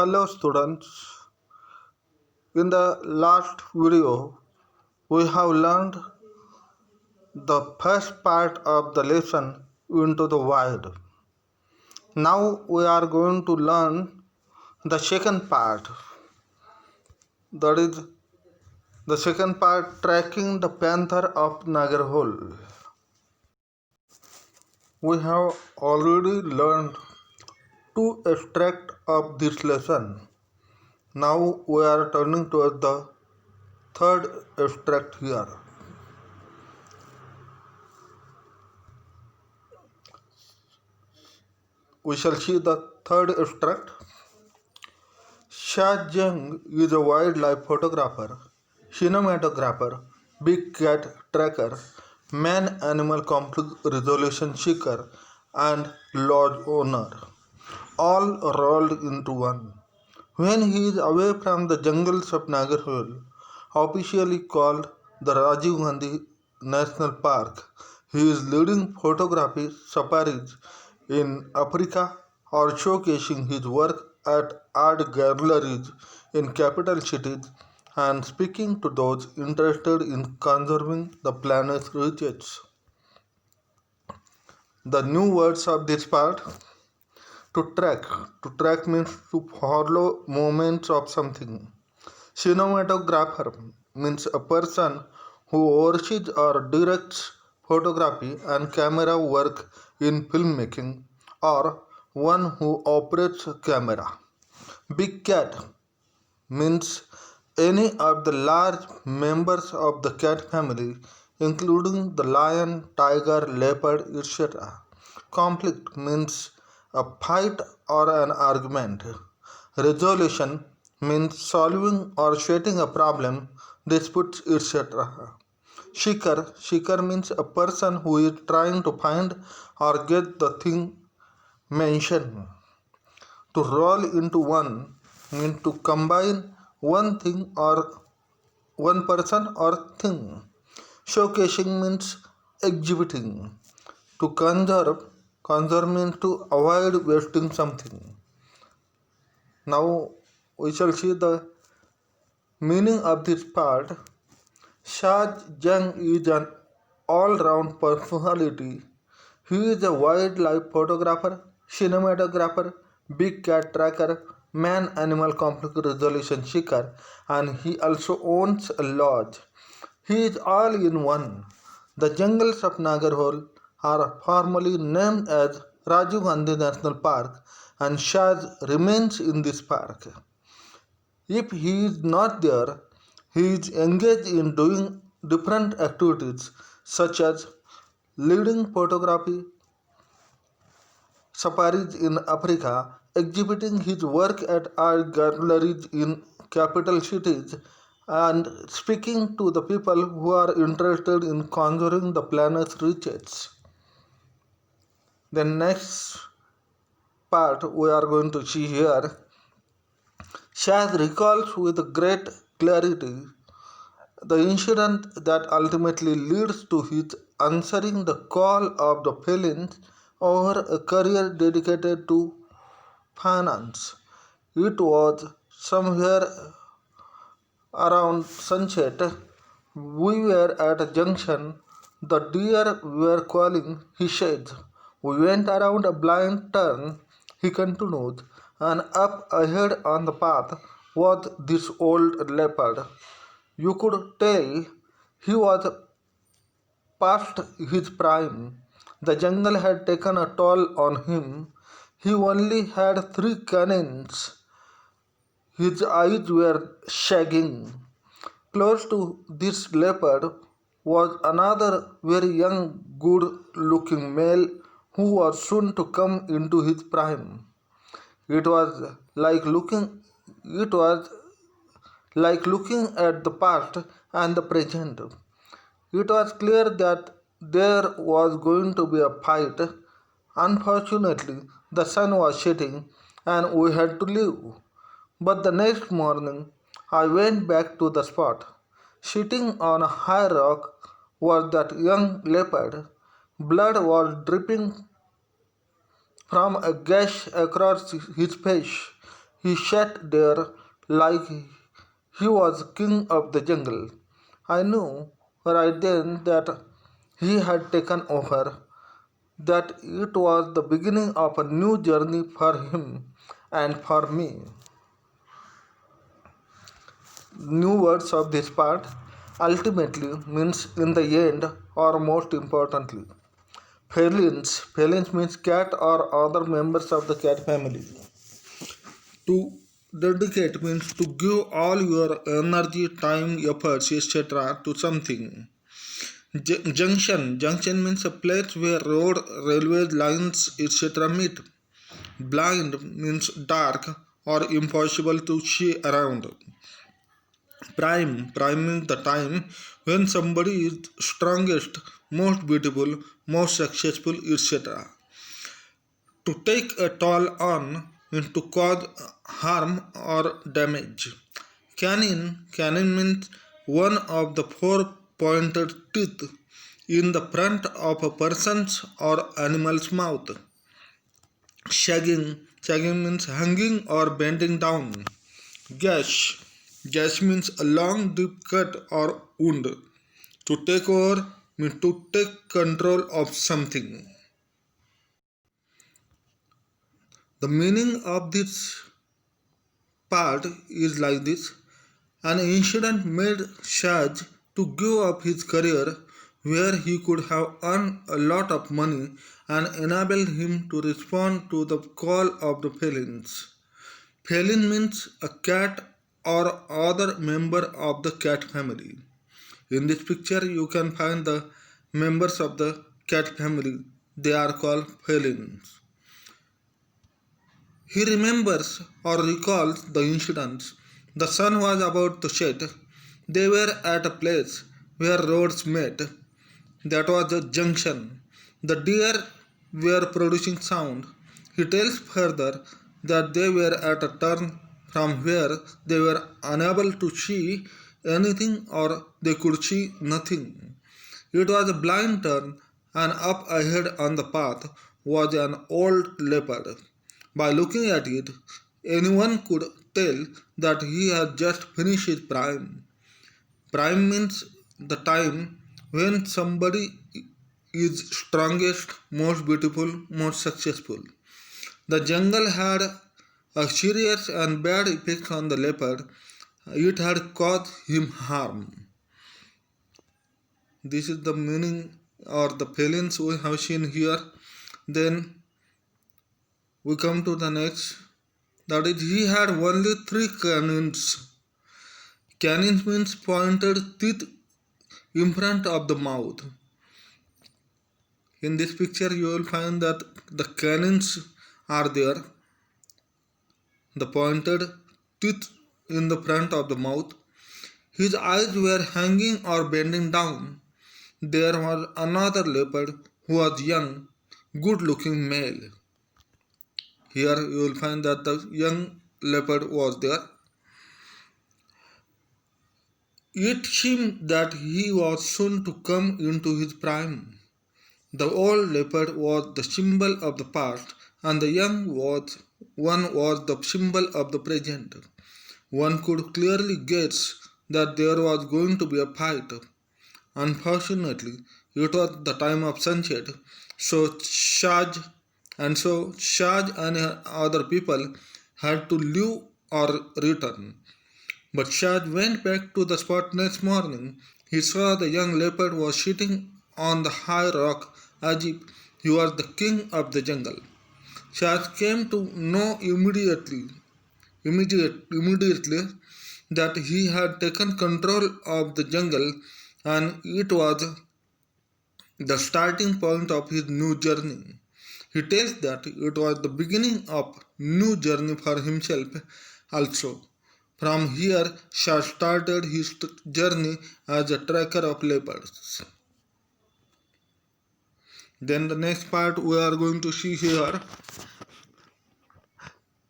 Hello students, in the last video we have learned the first part of the lesson into the wild. Now we are going to learn the second part, that is the second part, tracking the panther of Nagarhole. We have already learned two extracts of this lesson. Now we are turning towards the third extract here. We shall see the third extract. Xia Zheng is a wildlife photographer, cinematographer, big cat tracker, man-animal conflict resolution seeker, and lodge owner, all rolled into one. When he is away from the jungles of Nagarhole, officially called the Rajiv Gandhi National Park, he is leading photography safaris in Africa or showcasing his work at art galleries in capital cities and speaking to those interested in conserving the planet's riches. The new words of this part: to track. To track means to follow movements of something. Cinematographer means a person who oversees or directs photography and camera work in filmmaking, or one who operates a camera. Big cat means any of the large members of the cat family, including the lion, tiger, leopard, etc. Conflict means a fight or an argument. Resolution means solving or setting a problem, disputes, etc. Seeker means a person who is trying to find or get the thing mentioned. To roll into one means to combine one thing or one person or thing. Showcasing means exhibiting. To conserve means to avoid wasting something. Now we shall see the meaning of this part. Shah Jung is an all-round personality. He is a wildlife photographer, cinematographer, big cat tracker, man-animal conflict resolution seeker, and he also owns a lodge. He is all in one. The jungles of Nagarhole are formally named as Rajiv Gandhi National Park, and Shaz remains in this park. If he is not there, he is engaged in doing different activities such as leading photography safaris in Africa, exhibiting his work at art galleries in capital cities, and speaking to the people who are interested in conserving the planet's riches. The next part we are going to see here. Shaz recalls with great clarity the incident that ultimately leads to his answering the call of the felines over a career dedicated to finance. It was somewhere around sunset. We were at a junction. The deer were calling, he said. We went around a blind turn, he continued, and up ahead on the path was this old leopard. You could tell he was past his prime. The jungle had taken a toll on him. He only had 3 canines. His eyes were sagging. Close to this leopard was another very young, good looking male who was soon to come into his prime. It was like looking it was like looking at the past and the present. It was clear that there was going to be a fight. Unfortunately, the sun was setting and we had to leave. But the next morning, I went back to the spot. Sitting on a high rock was that young leopard. Blood was dripping from a gash across his face. He sat there like he was king of the jungle. I knew right then that he had taken over, that it was the beginning of a new journey for him and for me. New words of this part ultimately means in the end or most importantly. Felines. Felines means cat or other members of the cat family. To dedicate means to give all your energy, time, efforts, etc. to something. Junction. Junction means a place where road, railway lines, etc. meet. Blind means dark or impossible to see around. Prime. Prime means the time when somebody is strongest, most beautiful, most successful, etc. To take a toll on means to cause harm or damage. Canine. Canine means one of the four pointed teeth in the front of a person's or animal's mouth. Shagging. Shagging means hanging or bending down. Gash. Gash means a long deep cut or wound. To take over means to take control of something. The meaning of this part is like this. An incident made Shaj to give up his career where he could have earned a lot of money and enabled him to respond to the call of the felines. Feline means a cat or other member of the cat family. In this picture you can find the members of the cat family. They are called felines. He remembers or recalls the incidents. The sun was about to set. They were at a place where roads met. That was a junction. The deer were producing sound. He tells further that they were at a turn from where they were unable to see anything or they could see nothing. It was a blind turn, and up ahead on the path was an old leopard. By looking at it, anyone could tell that he had just finished his prime. Prime means the time when somebody is strongest, most beautiful, most successful. The jungle had a serious and bad effect on the leopard. It had caused him harm. This is the meaning or the feelings we have seen here. Then we come to the next. That is, he had only three canines. Canines means pointed teeth in front of the mouth. In this picture, you will find that the canines are there, the pointed teeth in the front of the mouth. His eyes were hanging or bending down. There was another leopard who was young, good looking male. Here you will find that the young leopard was there. It seemed that he was soon to come into his prime. The old leopard was the symbol of the past, and the young one was the symbol of the present. One could clearly guess that there was going to be a fight. Unfortunately, it was the time of sunset, so Shaj and other people had to leave or return. But Shaj went back to the spot next morning. He saw the young leopard was sitting on the high rock as if he was the king of the jungle. Shaj came to know immediately that he had taken control of the jungle, and it was the starting point of his new journey. He tells that it was the beginning of new journey for himself also. From here, Shah started his journey as a tracker of leopards. Then the next part we are going to see here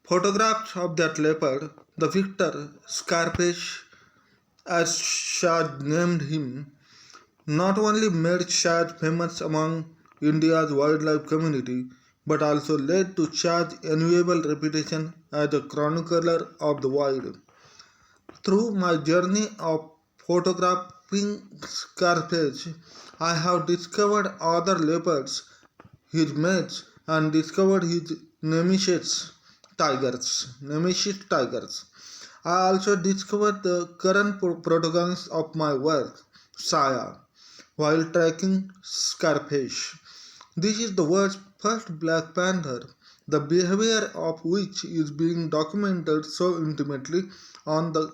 photographs of that leopard, the victor Scarface, as Shah named him, not only made Shah famous among India's wildlife community, but also led to Shah's enviable reputation as a chronicler of the wild. Through my journey of photographing Scarface, I have discovered other leopards, his mates, and discovered his nemesis tigers. I also discovered the current protagonist of my work, Saya, while tracking Scarface. This is the world's first Black Panther, the behavior of which is being documented so intimately on the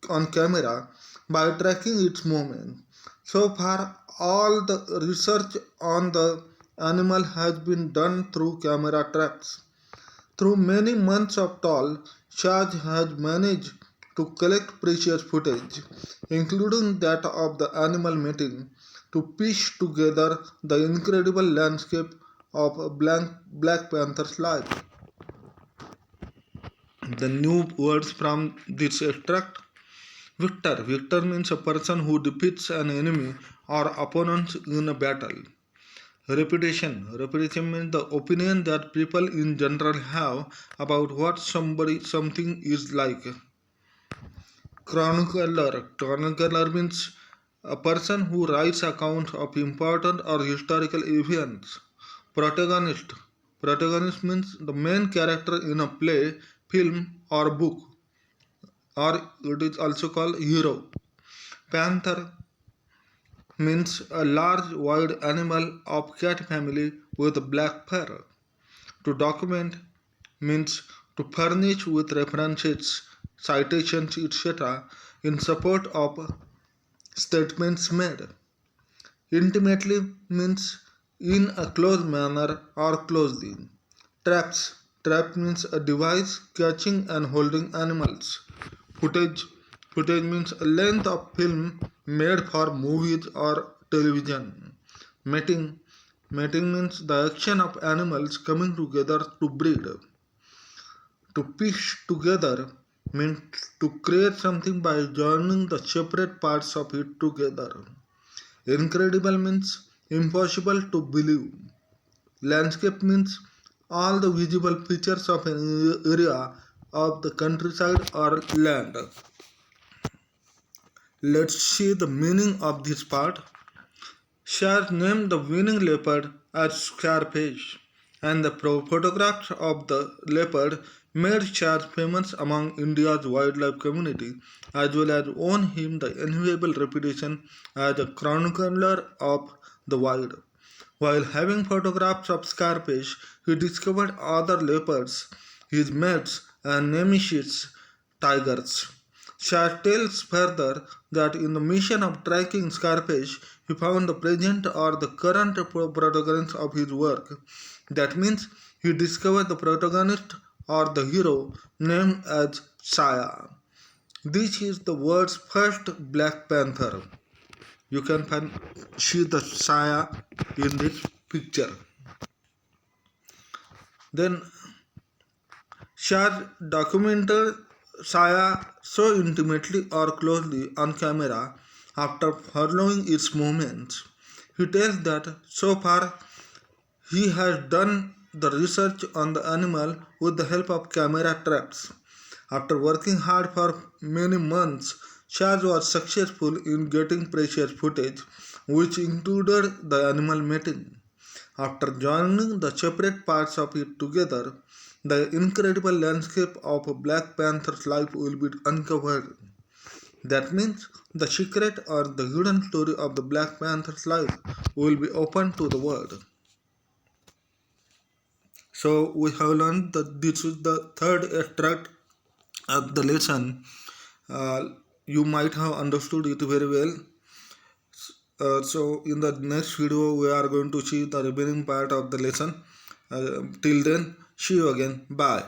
on camera by tracking its movement. So far, all the research on the animal has been done through camera traps. Through many months of toil, Shaj has managed to collect precious footage, including that of the animal mating, to piece together the incredible landscape of a Black Panther's life. The new words from this extract: Victor. Victor means a person who defeats an enemy or opponent in a battle. Reputation. Reputation means the opinion that people in general have about what something is like. Chronicler. Chronicler means a person who writes accounts of important or historical events. Protagonist. Protagonist means the main character in a play, film, or book, or it is also called hero. Panther means a large wild animal of cat family with black fur. To document means to furnish with references, citations, etc. in support of statements made. Intimately means in a close manner or closely. Traps. Trap means a device catching and holding animals. Footage. Footage means a length of film made for movies or television. Mating. Mating means the action of animals coming together to breed. To piece together means to create something by joining the separate parts of it together. Incredible means impossible to believe. Landscape means all the visible features of an area of the countryside or land. Let's see the meaning of this part. Shah named the winning leopard as Scarface, and the photographs of the leopard made Shah famous among India's wildlife community, as well as won him the enviable reputation as a chronicler of the wild. While having photographs of Scarface, he discovered other leopards, his mates, and nemesis tigers. Shah tells further that in the mission of tracking Scarface, he found the present or the current protagonist of his work. That means he discovered the protagonist or the hero named as Saya. This is the world's first Black Panther. You can see the Saya in this picture. Then Shah documented Saya so intimately or closely on camera after following its movements. He tells that so far he has done the research on the animal with the help of camera traps. After working hard for many months, Shaz was successful in getting precious footage, which included the animal mating. After joining the separate parts of it together, the incredible landscape of a Black Panther's life will be uncovered. That means the secret or the hidden story of the Black Panther's life will be open to the world. So we have learned that this is the third extract of the lesson. Uh, you might have understood it very well. So in the next video we are going to see the remaining part of the lesson. Till then, see you again. Bye.